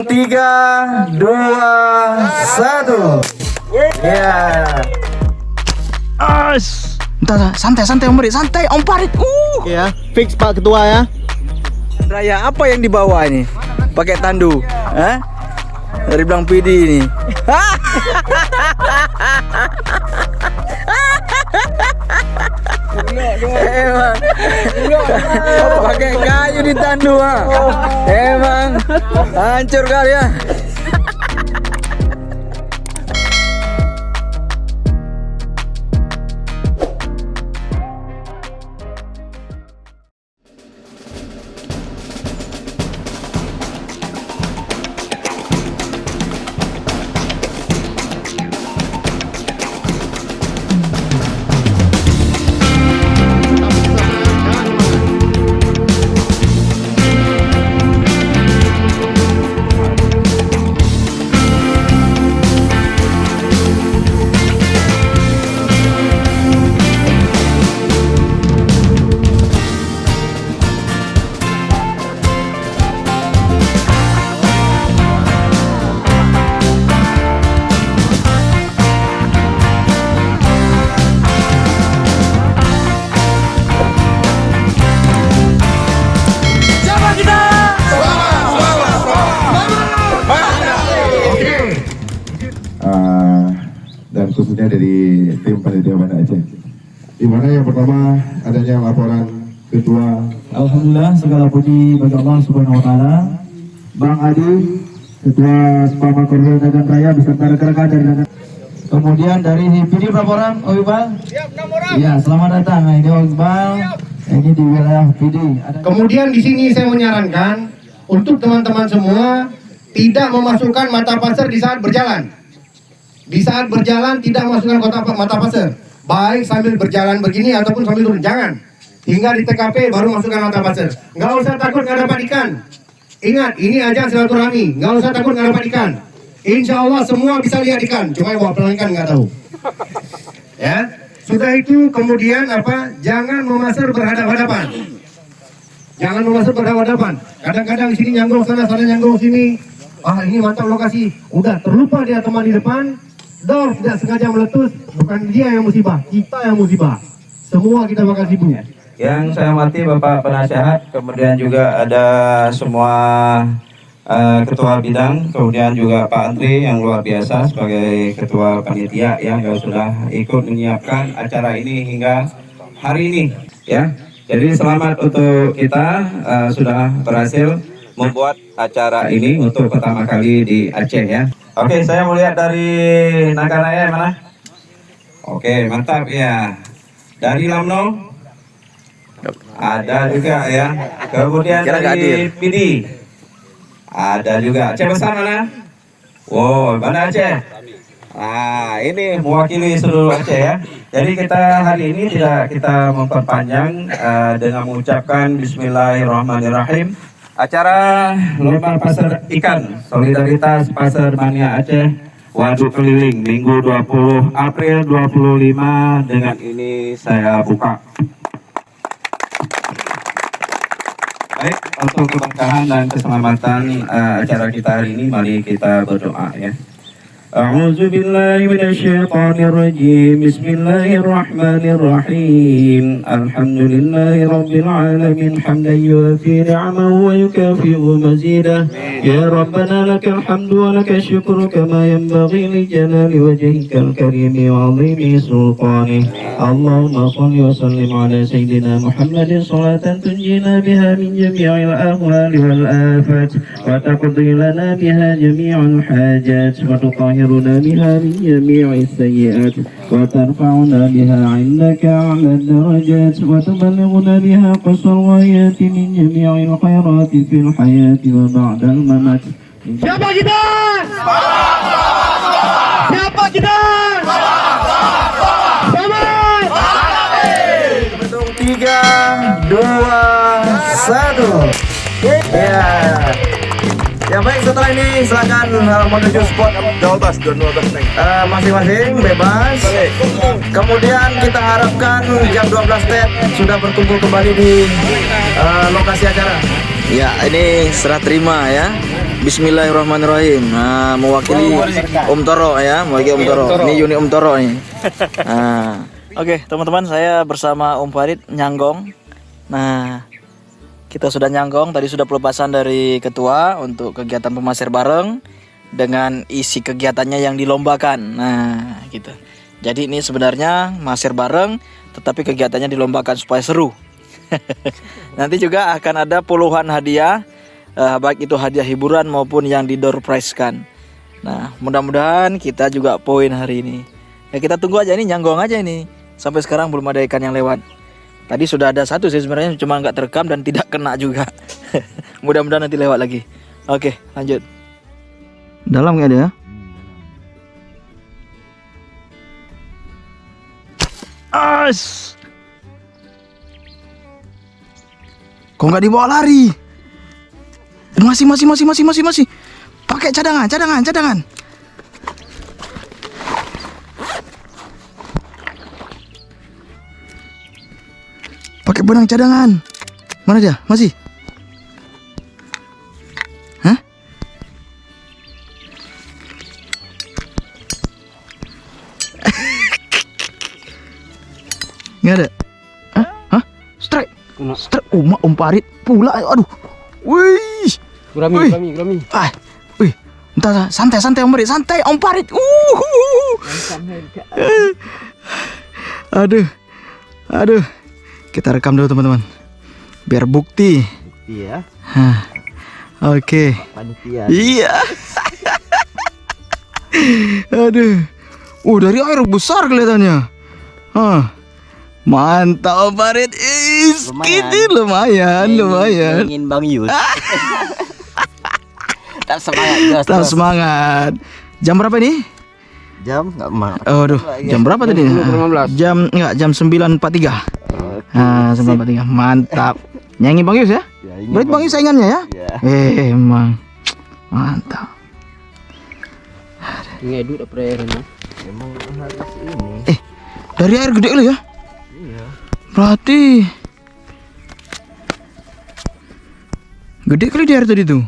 3, 2, 1. Ya. Entah, santai Om Farid, santai Om Farid. Ya, fix Pak Ketua ya. Raya apa yang dibawa ini? Pakai tandu, Hah? Dari Blang PD ini. Emang pakai kayu di tandu, emang hancur kali ya. Dan khususnya dari tim panitia Banda Aceh, di mana yang pertama adanya laporan ketua. Alhamdulillah, segala puji bagi Allah Subhanahu Wa Taala. Bang Adi, ketua Spama Korwil Dagan Raya beserta rekan-rekan dari Dagan. Kemudian dari PD berapa orang? Oh Iqbal? Siap, 6 orang. Iya, selamat datang. Ini Iqbal. Ini di wilayah PD. Kemudian di sini saya menyarankan untuk teman-teman semua tidak memasukkan mata pasir di saat berjalan. Di saat berjalan tidak masukkan mata pasir, baik sambil berjalan begini ataupun sambil turun, jangan. Hingga di TKP baru masukkan mata pasir. Nggak usah takut nggak dapat ikan. Ingat, ini aja silaturahmi. Nggak usah takut nggak dapat ikan. Insya Allah semua bisa lihat ikan, cuma bawa pelanggan nggak tahu. Ya, sudah itu kemudian apa? Jangan memasir berhadapan-hadapan. Jangan memasir berhadapan. Kadang-kadang sini nyanggung sana nyanggung sini. Ini mantap lokasi. Udah terlupa dia teman di depan. Door tidak sengaja meletus, bukan dia yang musibah, kita yang musibah. Semua kita bakal sibuk. Yang saya hormati Bapak Penasehat, kemudian juga ada semua ketua bidang, kemudian juga Pak Andri yang luar biasa sebagai ketua panitia yang sudah ikut menyiapkan acara ini hingga hari ini, ya. Jadi selamat untuk kita sudah berhasil membuat acara ini untuk pertama kali di Aceh, ya. Oke, saya mau lihat dari Nagaraya mana? Oke, mantap ya. Dari Lamno ada juga ya. Kemudian dari PD ada juga. Aceh Besar mana? Wow, Banda Aceh. Ini mewakili seluruh Aceh ya. Jadi kita hari ini tidak kita memperpanjang dengan mengucapkan Bismillahirrahmanirrahim. Acara lomba pasar ikan solidaritas Pasar Mania Aceh Waduk Keliling Minggu 20 April 25 dengan ini saya buka. Baik, untuk keberkahan dan keselamatan acara kita hari ini, mari kita berdoa ya. أعوذ بالله من الشيطان الرجيم بسم الله الرحمن الرحيم الحمد لله رب العالمين حمدا يوافي نعمه ويكافئ مزيده يا ربنا لك الحمد ولك الشكر كما ينبغي لجلال وجهك الكريم وعظيم سلطانه اللهم صل وسلم على سيدنا محمد صلاة تنجينا بها من جميع الأهوال والآفات وتقضي لنا بها جميع الحاجات وتطهرنا بها من جميع السيئات وترفعنا بها عندك أعلى الدرجات وتبلغنا بها قصر الغايات من جميع الخيرات في الحياة وبعد الممات. Siapa kita? Siapa kita? Selamat! 3, 2, 1. Ya. Ya baik, setelah ini silakan menuju spot masing-masing bebas. Kemudian kita harapkan jam 12 TET sudah berkumpul kembali di lokasi acara. Ya, ini serah terima ya. Bismillahirrahmanirrahim. Nah, mewakili Om Toro ya, mewakili Om Toro. Ini unit Om Toro nih. Nah, oke teman-teman, saya bersama Om Farid nyanggong. Nah, kita sudah nyanggong. Tadi sudah pelepasan dari ketua untuk kegiatan pemasir bareng dengan isi kegiatannya yang dilombakan. Nah, gitu. Jadi ini sebenarnya masir bareng, tetapi kegiatannya dilombakan supaya seru. Nanti juga akan ada puluhan hadiah. Baik itu hadiah hiburan maupun yang di door prize kan. Nah, mudah-mudahan kita juga poin hari ini. Ya kita tunggu aja, ini nyanggong aja ini. Sampai sekarang belum ada ikan yang lewat. Tadi sudah ada satu sih sebenarnya, cuma nggak terekam dan tidak kena juga. Mudah-mudahan nanti lewat lagi. Oke, lanjut. Dalam nggak ada ya? As. Kok nggak dibawa lari? Masih. Pakai cadangan. Pakai benang cadangan. Mana dia? Masih? Hah? Nggak ada? Hah? Strike. Om Farid pula. Aduh. Wih. Gurami. Wih. Entar santai Om Farid, santai Om Farid. Aduh. Kita rekam dulu teman-teman. Biar bukti. Iya. Oke. Panitia. Iya. Aduh. Dari air besar kelihatannya. Mantap Om Farid. Ini lumayan. Ingin Bang Yus. Tak semangat. Jam berapa ini? Jam nggak mau. Jam berapa tadi? Jam 9.43. Nah, 9.43. Mantap. Nyanyi Bang Yus ya? Berarti Bang Yus saingannya ya? Emang. Mantap. Ngedut apa airnya? Emang harus ini. Dari air gede lo ya? Iya. Berarti gede kali di air tadi tuh.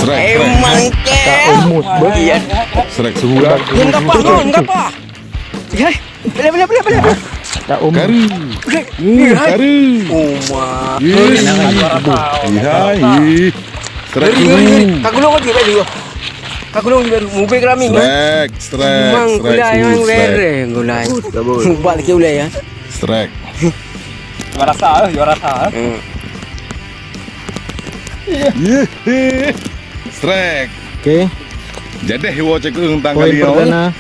Emang Srek sebulan. Enggak apa. Ya, boleh. Kari. Kari. Iya. Srek dulu. Kagulong juga mubek rami. Strek. Mang gula yang lere gula. Balik ke gula ya. Strek. Juara rasa. Strek. Oke. Jadi hewo cek tentang Poin kali perdana.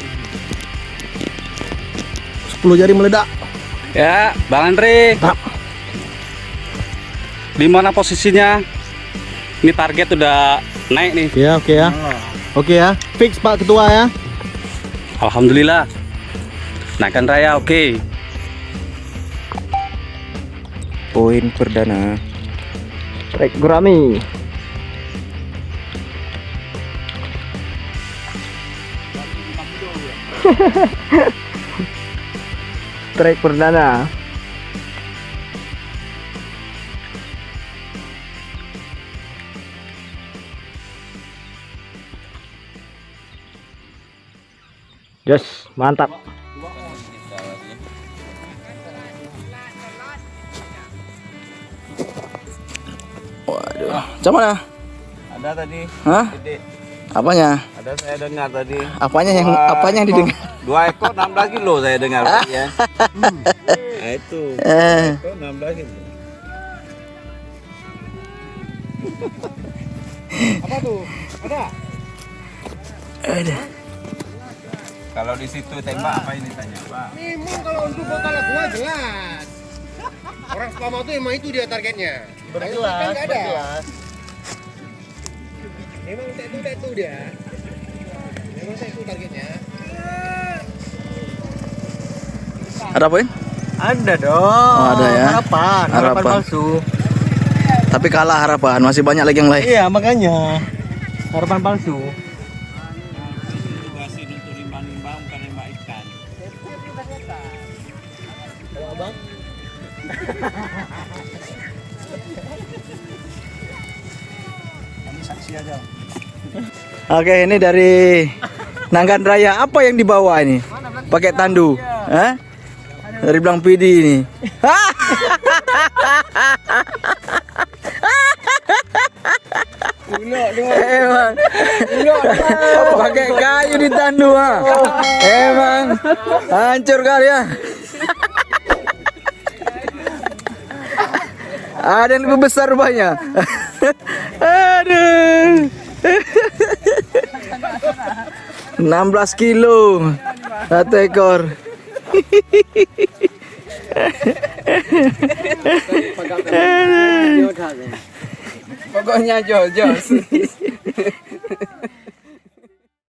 10 jari meledak. Ya, Bang Andre. Di mana posisinya? Ini target udah naik nih. Ya, oke ya. Oke ya. Fix Pak Ketua ya. Alhamdulillah. Naikkan raya oke. Poin perdana. Strike gurami. Strike perdana. Yes, mantap. Waduh. Macam mana? Ada tadi. Hah? Gede. Apanya? Ada saya dengar tadi. Apanya yang didengar? 2 ekor 16 kilo saya dengar tadi ya. Nah itu. 2 ekor 16 kilo. Apa tuh? Ada. Kalau di situ tembak apa ini tanya, Pak? Memang kalau untuk bakal gua jelas. Orang Selama tuh emang itu dia targetnya. Berjelas. Memang itu dia. Memang itu targetnya. Ada poin? Ada dong. Oh, ada ya. Harapan palsu. Tapi kalah harapan, masih banyak lagi yang lain. Iya, makanya. Harapan palsu. Oke, ini dari Nanggan Raya. Apa yang dibawa ini? Pakai tandu. Hah? Dari Blang Pidi ini. Emang. Pakai kayu ditandu, ha. Emang hancur kali ya. Ada yang lebih besar rupanya. Aduh. 16 kilo satu ekor. Pokoknya jos.